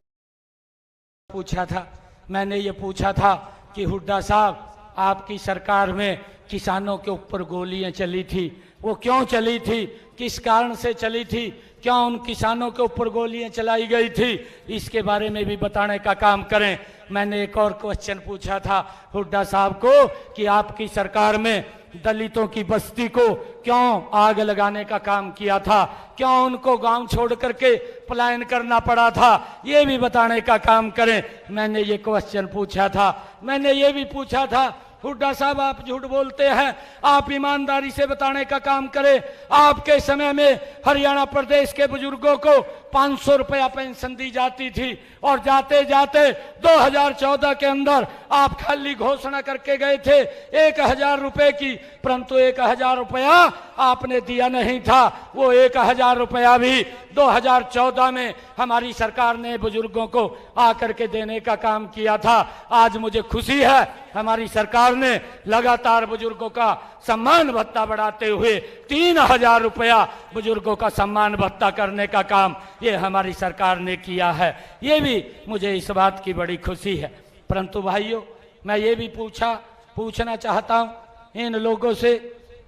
पूछा था। मैंने ये पूछा था कि हुड्डा साहब, आपकी सरकार में किसानों के ऊपर गोलियां चली थी, वो क्यों चली थी, किस कारण से चली थी, क्यों उन किसानों के ऊपर गोलियां चलाई गई थी, इसके बारे में भी बताने का काम करें। मैंने एक और क्वेश्चन पूछा था हुड्डा साहब को कि आपकी सरकार में दलितों की बस्ती को क्यों आग लगाने का काम किया था, क्यों उनको गांव छोड़ करके पलायन करना पड़ा था, ये भी बताने का काम करें। मैंने ये क्वेश्चन पूछा था। मैंने ये भी पूछा था, हुड्डा साहब आप झूठ बोलते हैं, आप ईमानदारी से बताने का काम करें। आपके समय में हरियाणा प्रदेश के बुजुर्गों को 500 रुपया पेंशन दी जाती थी, और जाते जाते 2014 के अंदर आप खाली घोषणा करके गए थे 1000 रुपए की, परंतु 1000 रुपया आपने दिया नहीं था। वो 1000 रुपया भी 2014 में हमारी सरकार ने बुजुर्गों को आकर के देने का काम किया था। आज मुझे खुशी है हमारी सरकार ने लगातार बुजुर्गों का सम्मान भत्ता बढ़ाते हुए 3000 रुपया बुजुर्गों का सम्मान भत्ता करने का काम ये हमारी सरकार ने किया है। ये भी मुझे इस बात की बड़ी खुशी है। परंतु भाइयों, मैं ये भी पूछना चाहता हूं इन लोगों से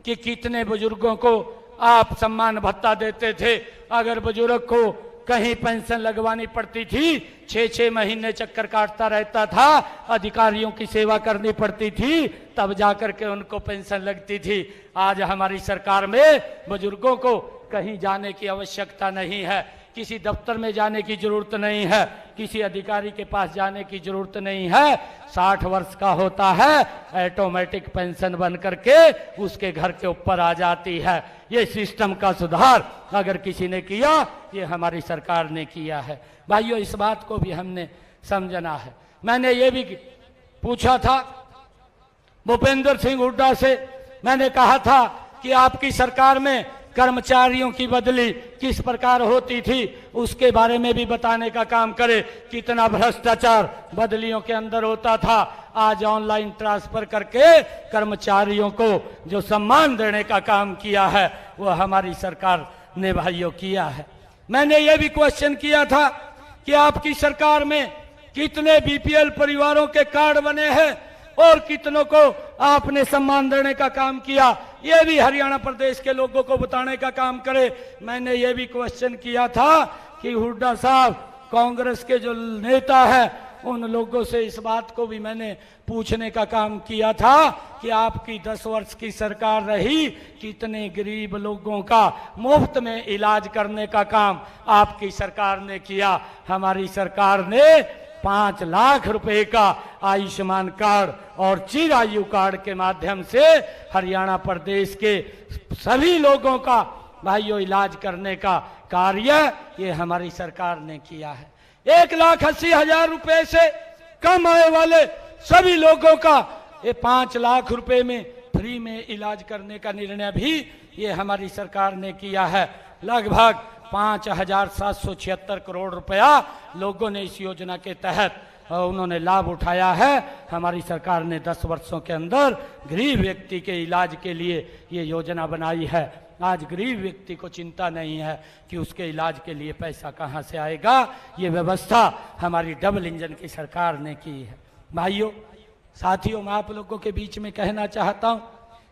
कि कितने बुजुर्गों को आप सम्मान भत्ता देते थे। अगर बुजुर्ग को कहीं पेंशन लगवानी पड़ती थी, 6-6 महीने चक्कर काटता रहता था, अधिकारियों की सेवा करनी पड़ती थी, तब जाकर के उनको पेंशन लगती थी। आज हमारी सरकार में बुजुर्गों को कहीं जाने की आवश्यकता नहीं है, किसी दफ्तर में जाने की जरूरत नहीं है, किसी अधिकारी के पास जाने की जरूरत नहीं है। 60 वर्ष का होता है, ऑटोमेटिक पेंशन बन करके उसके घर के ऊपर आ जाती है। ये सिस्टम का सुधार अगर किसी ने किया, ये हमारी सरकार ने किया है। भाइयों, इस बात को भी हमने समझना है। मैंने ये भी पूछा था भूपेंद्र सिंह हुड्डा से, मैंने कहा था कि आपकी सरकार में कर्मचारियों की बदली किस प्रकार होती थी, उसके बारे में भी बताने का काम करे। कितना भ्रष्टाचार बदलियों के अंदर होता था। आज ऑनलाइन ट्रांसफर करके कर्मचारियों को जो सम्मान देने का काम किया है, वो हमारी सरकार ने भाइयों किया है। मैंने ये भी क्वेश्चन किया था कि आपकी सरकार में कितने बीपीएल परिवारों के कार्ड बने हैं और कितनों को आपने सम्मान देने का काम किया, ये भी हरियाणा प्रदेश के लोगों को बताने का काम करे। मैंने ये भी क्वेश्चन किया था कि हुड्डा साहब, कांग्रेस के जो नेता है उन लोगों से इस बात को भी मैंने पूछने का काम किया था कि आपकी 10 वर्ष की सरकार रही, कितने गरीब लोगों का मुफ्त में इलाज करने का काम आपकी सरकार ने किया। हमारी सरकार ने 5 लाख रुपए का आयुष्मान कार्ड और चिरायु कार्ड के माध्यम से हरियाणा प्रदेश के सभी लोगों का भाइयों इलाज करने का कार्य ये हमारी सरकार ने किया है। 1,80,000 रुपए से कम आय वाले सभी लोगों का ये 5 लाख रुपए में फ्री में इलाज करने का निर्णय भी ये हमारी सरकार ने किया है। लगभग 5,776 करोड़ रुपया लोगों ने इस योजना के तहत उन्होंने लाभ उठाया है। हमारी सरकार ने 10 वर्षों के अंदर गरीब व्यक्ति के इलाज के लिए ये योजना बनाई है। आज गरीब व्यक्ति को चिंता नहीं है कि उसके इलाज के लिए पैसा कहां से आएगा। ये व्यवस्था हमारी डबल इंजन की सरकार ने की है। भाइयों साथियों, मैं आप लोगों के बीच में कहना चाहता हूं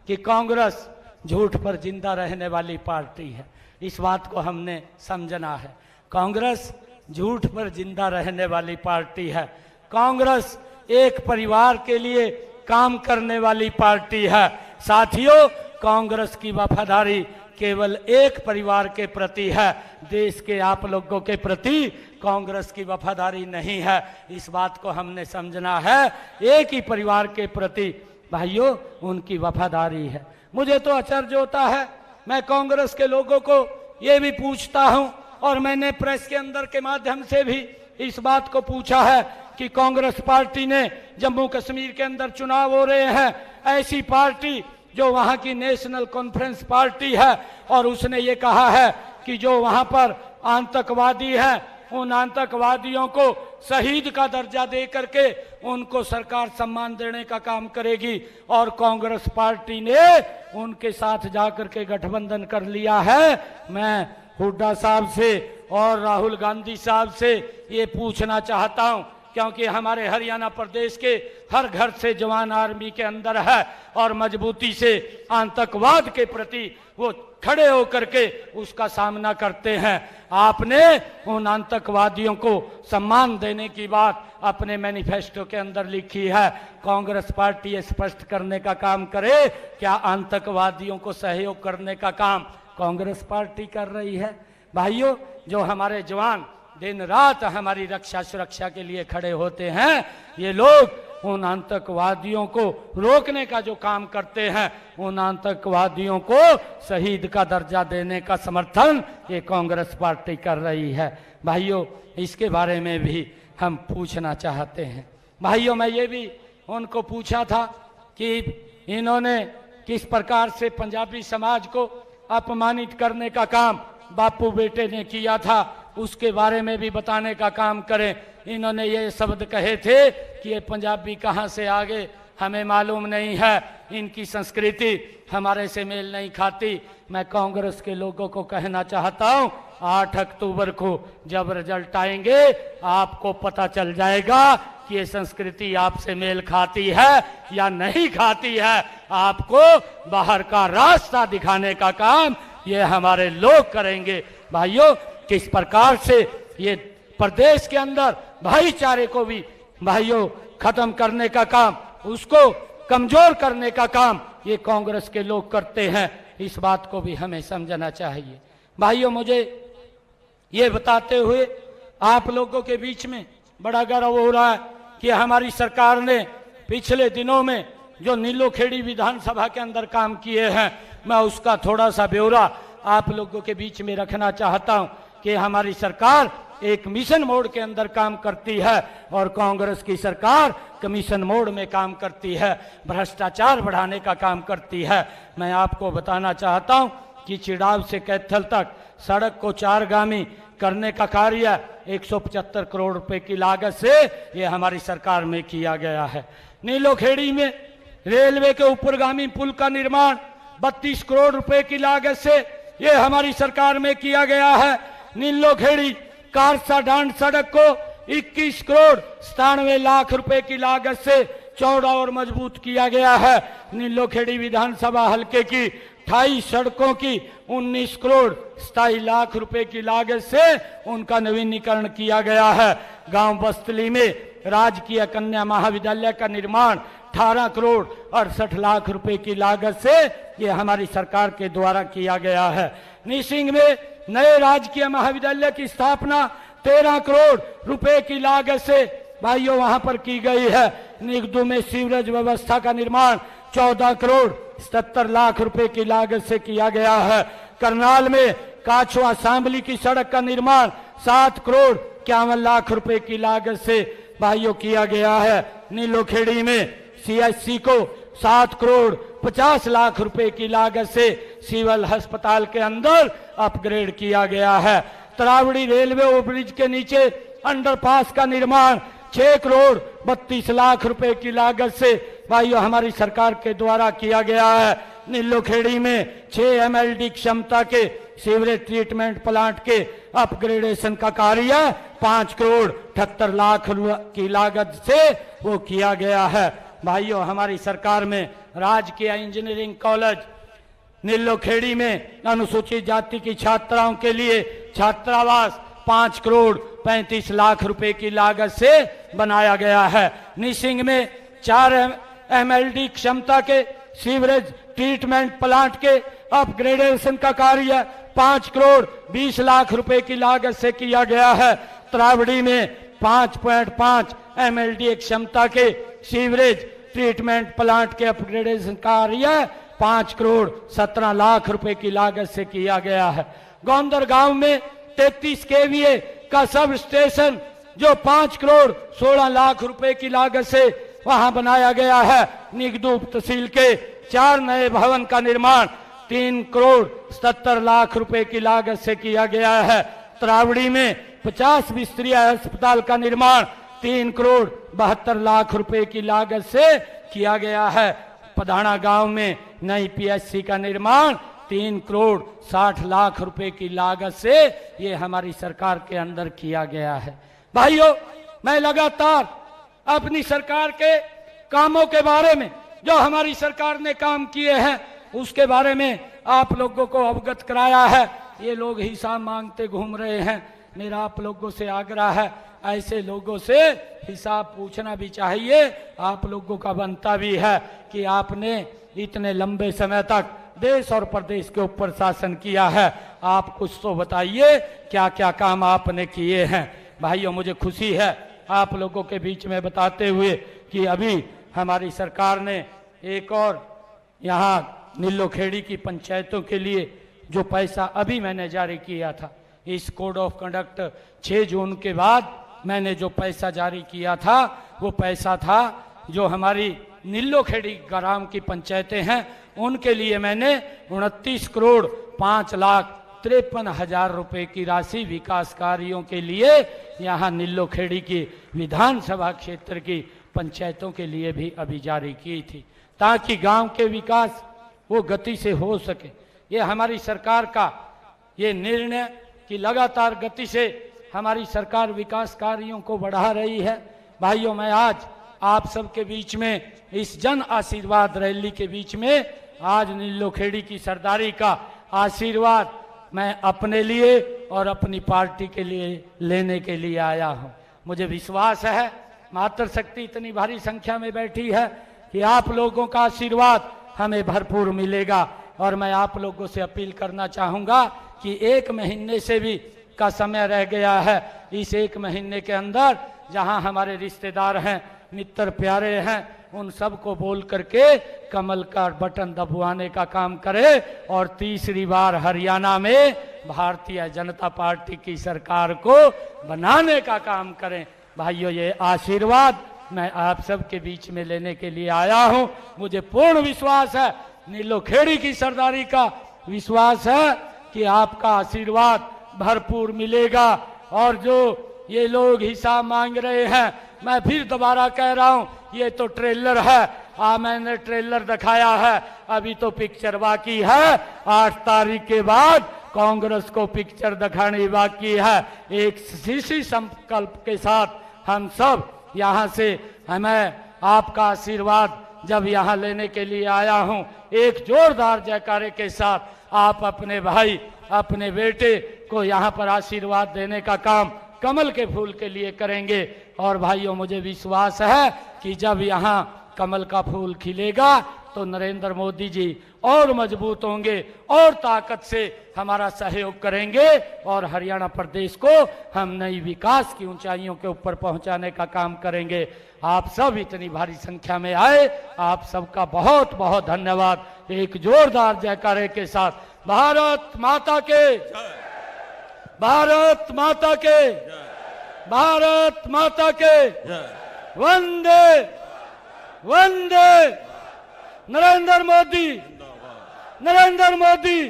कि कांग्रेस झूठ पर जिंदा रहने वाली पार्टी है। इस बात को हमने समझना है। कांग्रेस झूठ पर जिंदा रहने वाली पार्टी है। कांग्रेस एक परिवार के लिए काम करने वाली पार्टी है। साथियों, कांग्रेस की वफादारी केवल एक परिवार के प्रति है, देश के आप लोगों के प्रति कांग्रेस की वफादारी नहीं है। इस बात को हमने समझना है। एक ही परिवार के प्रति भाइयों उनकी वफादारी है। मुझे तो आश्चर्य होता है, मैं कांग्रेस के लोगों को ये भी पूछता हूं और मैंने प्रेस के अंदर के माध्यम से भी इस बात को पूछा है कि कांग्रेस पार्टी ने जम्मू कश्मीर के अंदर चुनाव हो रहे हैं, ऐसी पार्टी जो वहां की नेशनल कॉन्फ्रेंस पार्टी है और उसने ये कहा है कि जो वहां पर आतंकवादी हैं उन आतंकवादियों को शहीद का दर्जा दे करके उनको सरकार सम्मान देने का काम करेगी। और कांग्रेस पार्टी ने उनके साथ जाकर के गठबंधन कर लिया है। मैं हुड्डा साहब से और राहुल गांधी साहब से ये पूछना चाहता हूं, क्योंकि हमारे हरियाणा प्रदेश के हर घर से जवान आर्मी के अंदर है और मजबूती से आतंकवाद के प्रति वो खड़े होकर के उसका सामना करते हैं। आपने उन आतंकवादियों को सम्मान देने की बात अपने मैनिफेस्टो के अंदर लिखी है। कांग्रेस पार्टी ये स्पष्ट करने का काम करे, क्या आतंकवादियों को सहयोग करने का काम कांग्रेस पार्टी कर रही है? भाइयों, जो हमारे जवान दिन रात हमारी रक्षा सुरक्षा के लिए खड़े होते हैं, ये लोग उन आतंकवादियों को रोकने का जो काम करते हैं, उन आतंकवादियों को शहीद का दर्जा देने का समर्थन ये कांग्रेस पार्टी कर रही है। भाइयों, इसके बारे में भी हम पूछना चाहते हैं। भाइयों, मैं ये भी उनको पूछा था कि इन्होंने किस प्रकार से पंजाबी समाज को अपमानित करने का काम बापू बेटे ने किया था, उसके बारे में भी बताने का काम करें। इन्होंने ये शब्द कहे थे कि ये पंजाबी कहाँ से आ गए, हमें मालूम नहीं है, इनकी संस्कृति हमारे से मेल नहीं खाती। मैं कांग्रेस के लोगों को कहना चाहता हूँ, 8 अक्टूबर को जब रिजल्ट आएंगे आपको पता चल जाएगा कि ये संस्कृति आपसे मेल खाती है या नहीं खाती है। आपको बाहर का रास्ता दिखाने का काम ये हमारे लोग करेंगे। भाइयों, किस प्रकार से ये प्रदेश के अंदर भाईचारे को भी भाइयों खत्म करने का काम, उसको कमजोर करने का काम ये कांग्रेस के लोग करते हैं, इस बात को भी हमें समझना चाहिए। भाइयों, मुझे ये बताते हुए आप लोगों के बीच में बड़ा गर्व हो रहा है कि हमारी सरकार ने पिछले दिनों में जो नीलोखेड़ी विधानसभा के अंदर काम किए हैं, मैं उसका थोड़ा सा ब्यौरा आप लोगों के बीच में रखना चाहता हूं कि हमारी सरकार एक मिशन मोड के अंदर काम करती है और कांग्रेस की सरकार कमीशन मोड में काम करती है, भ्रष्टाचार बढ़ाने का काम करती है। मैं आपको बताना चाहता हूं कि चिड़ाव से कैथल तक सड़क को 4गामी करने का कार्य 175 करोड़ रुपए की लागत से ये हमारी सरकार में किया गया है। नीलोखेड़ी में रेलवे के ऊपरगामी पुल का निर्माण 32 करोड़ रुपए की लागत से ये हमारी सरकार में किया गया है। नीलोखेड़ी कारसा डांड सड़क को 21 करोड़ 97 लाख रुपए की लागत से चौड़ा और मजबूत किया गया है। नीलोखेड़ी विधानसभा हल्के की 28 सड़कों की 19 करोड़ 27 लाख रुपए की लागत से उनका नवीनीकरण किया गया है। गांव बस्तली में राजकीय कन्या महाविद्यालय का निर्माण 18 करोड़ 68 लाख रुपए की लागत से ये हमारी सरकार के द्वारा किया गया है। निसिंग में नए राजकीय महाविद्यालय की स्थापना 13 करोड़ रुपए की लागत से भाइयों वहां पर की गई है। निगदू में सीवरेज व्यवस्था का निर्माण 14 करोड़ 77 लाख रुपए की लागत से किया गया है। करनाल में काछवा सांबली की सड़क का निर्माण 7 करोड़ 51 लाख रुपए की लागत से भाइयों किया गया है। नीलोखेड़ी में सीएचसी को 7 करोड़ 50 लाख रुपए की लागत से सिविल अस्पताल के अंदर अपग्रेड किया गया है। तरावड़ी रेलवे ओवरब्रिज के नीचे अंडरपास का निर्माण 6 करोड़ 32 लाख रुपए की लागत से भाइयों हमारी सरकार के द्वारा किया गया है। नीलोखेड़ी में 6 MLD क्षमता के सीवरेज ट्रीटमेंट प्लांट के अपग्रेडेशन का कार्य 5 करोड़ 78 लाख की लागत से वो किया गया है। भाइयों हमारी सरकार में राजकीय इंजीनियरिंग कॉलेज नीलोखेड़ी में अनुसूचित जाति की छात्राओं के लिए छात्रावास 5 करोड़ 35 लाख रुपए की लागत से बनाया गया है। निसिंग में 4 MLD क्षमता के सीवरेज ट्रीटमेंट प्लांट के अपग्रेडेशन का कार्य 5 करोड़ 20 लाख रुपए की लागत से किया गया है। तरावड़ी में 5.5 MLD क्षमता के सीवरेज ट्रीटमेंट प्लांट के अपग्रेडेशन कार्य 5 करोड़ 17 लाख रुपए की लागत से किया गया है। गोंदर गांव में 33 KVA का सब स्टेशन जो 5 करोड़ 16 लाख रुपए की लागत से वहां बनाया गया है। निगदू तहसील के 4 नए भवन का निर्माण 3 करोड़ 77 लाख रुपए की लागत से किया गया है। तरावड़ी में 50 बिस्तरीय अस्पताल का निर्माण 3 करोड़ 72 लाख रुपए की लागत से किया गया है। पधाना गांव में नई PHC का निर्माण 3 करोड़ 60 लाख रुपए की लागत से ये हमारी सरकार के अंदर किया गया है। भाइयों मैं लगातार अपनी सरकार के कामों के बारे में जो हमारी सरकार ने काम किए हैं उसके बारे में आप लोगों को अवगत कराया है। ये लोग हिसाब मांगते घूम रहे हैं। मेरा आप लोगों से आग्रह है ऐसे लोगों से हिसाब पूछना भी चाहिए। आप लोगों का बनता भी है कि आपने इतने लंबे समय तक देश और प्रदेश के ऊपर शासन किया है। आप कुछ तो बताइए क्या क्या काम आपने किए हैं। भाइयों मुझे खुशी है आप लोगों के बीच में बताते हुए कि अभी हमारी सरकार ने एक और यहाँ नीलोखेड़ी की पंचायतों के लिए जो पैसा अभी मैंने जारी किया था, इस कोड ऑफ कंडक्ट 6 जून के बाद मैंने जो पैसा जारी किया था वो पैसा था जो हमारी नीलोखेड़ी ग्राम की पंचायतें हैं उनके लिए मैंने 29 करोड़ 5 लाख 53 हजार रुपए की राशि विकास कार्यों के लिए यहाँ नीलोखेड़ी की विधानसभा क्षेत्र की पंचायतों के लिए भी अभी जारी की थी ताकि गांव के विकास वो गति से हो सके। ये हमारी सरकार का ये निर्णय कि लगातार गति से हमारी सरकार विकास कार्यों को बढ़ा रही है। भाइयों मैं आज आप सबके बीच में इस जन आशीर्वाद रैली के बीच में आज नीलोखेड़ी की सरदारी का आशीर्वाद मैं अपने लिए और अपनी पार्टी के लिए लेने के लिए आया हूं। मुझे विश्वास है मातृशक्ति इतनी भारी संख्या में बैठी है कि आप लोगों का आशीर्वाद हमें भरपूर मिलेगा। और मैं आप लोगों से अपील करना चाहूँगा कि 1 महीने से भी का समय रह गया है। इस 1 महीने के अंदर जहां हमारे रिश्तेदार हैं, मित्र प्यारे हैं, उन सबको बोल करके कमल का बटन दबवाने का काम करें और तीसरी बार हरियाणा में भारतीय जनता पार्टी की सरकार को बनाने का काम करें। भाइयों ये आशीर्वाद मैं आप सबके बीच में लेने के लिए आया हूं। मुझे पूर्ण विश्वास है नीलोखेड़ी की सरदारी का विश्वास है कि आपका आशीर्वाद भरपूर मिलेगा। और जो ये लोग हिसाब मांग रहे हैं, मैं फिर दोबारा कह रहा हूं ये तो ट्रेलर है। मैंने ट्रेलर दिखाया है, अभी तो पिक्चर बाकी है। 8 तारीख के बाद कांग्रेस को पिक्चर दिखानी बाकी है। एक इसी संकल्प के साथ हम सब यहाँ से मैं आपका आशीर्वाद जब यहाँ लेने के लिए आया हूँ, एक जोरदार जयकारे के साथ आप अपने भाई अपने बेटे को यहाँ पर आशीर्वाद देने का काम कमल के फूल के लिए करेंगे। और भाइयों, मुझे विश्वास है कि जब यहाँ कमल का फूल खिलेगा तो नरेंद्र मोदी जी और मजबूत होंगे और ताकत से हमारा सहयोग करेंगे और हरियाणा प्रदेश को हम नई विकास की ऊंचाइयों के ऊपर पहुंचाने का काम करेंगे। आप सब इतनी भारी संख्या में आए, आप सबका बहुत बहुत धन्यवाद। एक जोरदार जयकारे के साथ भारत माता के, भारत माता के, भारत माता के, वंदे वंदे, नरेंद्र मोदी, नरेंद्र मोदी,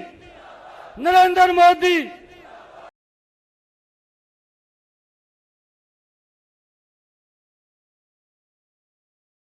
नरेंद्र मोदी।